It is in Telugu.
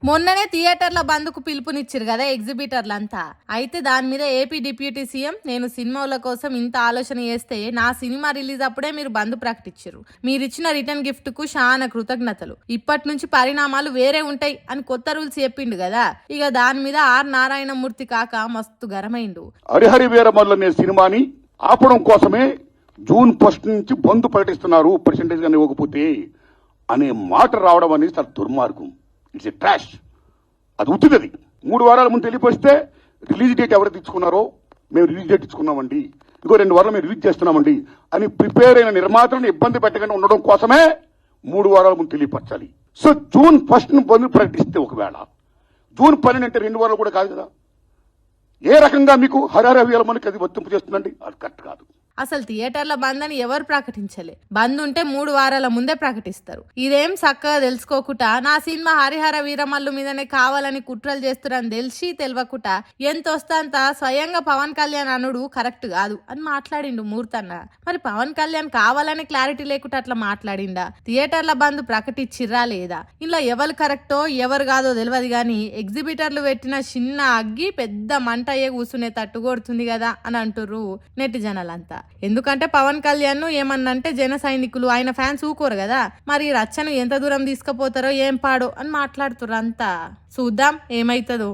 మొన్ననే థియేటర్ల బంద్కు పిలుపునిచ్చారు కదా ఎగ్జిబిటర్లంతా. అయితే దాని మీద ఏపీ డిప్యూటీ సీఎం, నేను సినిమాల కోసం ఇంత ఆలోచన చేస్తే నా సినిమా రిలీజ్ అప్పుడే మీరు బంద్ ప్రకటించారు, మీరిచ్చిన రిటర్న్ గిఫ్ట్ కు చాలా కృతజ్ఞతలు, ఇప్పటి నుంచి పరిణామాలు వేరే ఉంటాయి అని కొత్త రూల్స్ చెప్పిండు కదా. ఇక దాని మీద ఆర్ నారాయణమూర్తి కాక మస్తు గరమైండు. హరిహరి వీరమల్లు అనే సినిమాని ఆపడం కోసమే జూన్ 1 నుంచి బంద్ ప్రకటిస్తున్నారు, పర్సెంటేజ్ గానీ ఇవ్వకపోతే అనే మాట రావడం అనేది చాలా దుర్మార్గం. It's a trash. అది ఉత్తిది. 3 వారాల ముందు వెళ్ళిపోస్తే రిలీజ్ డేట్ ఎవరు తెచ్చుకున్నారో మేము రిలీజ్ డేట్ ఇచ్చుకున్నామండి, ఇంకో 2 వారాలు మేము రిలీజ్ చేస్తున్నామండి అని ప్రిపేర్ అయిన నిర్మాతలను ఇబ్బంది పెట్టకుండా ఉండడం కోసమే 3 వారాల ముందు తెలియపరచాలి. సో జూన్ 1 బంద్ ప్రకటిస్తే ఒకవేళ జూన్ 12 అంటే 2 వారాలు కూడా కాదు కదా. ఏ రకంగా మీకు హరిహర వీరమల్లుకి అది వర్తింపు చేస్తుందండి? అది కరెక్ట్ కాదు. అసలు థియేటర్ల బంద్ అని ఎవరు ప్రకటించలే. బంద్ ఉంటే 3 వారాల ముందే ప్రకటిస్తారు. ఇదేం చక్కగా తెలుసుకోకుండా నా సినిమా హరిహర వీరమల్లు మీదనే కావాలని కుట్రలు చేస్తారని తెలియకుండా ఎంత వస్తాంత స్వయంగా పవన్ కళ్యాణ్ అనుడు కరెక్ట్ కాదు అని మాట్లాడిండు మూర్తన్న. మరి పవన్ కళ్యాణ్ కావాలని క్లారిటీ లేకుండా అట్లా మాట్లాడిండా? థియేటర్ల బంద్ ప్రకటించిర్రా లేదా? ఇలా ఎవరు కరెక్టో ఎవరు కాదో తెలియదు కానీ ఎగ్జిబిటర్లు పెట్టిన చిన్న అగ్గి పెద్ద మంట అయ్యే కూర్చునే తట్టు కొడుతుంది కదా అని అంటుర్రు నెటిజనాలంతా. ఎందుకంటే పవన్ కళ్యాణ్ ఏమన్నంటే జన సైనికులు ఆయన ఫ్యాన్స్ ఊకోరు కదా. మరి రచ్చను ఎంత దూరం తీసుకుపోతారో ఏం పాడో అని మాట్లాడుతుర్రు అంతా. చూద్దాం ఏమైతుందో.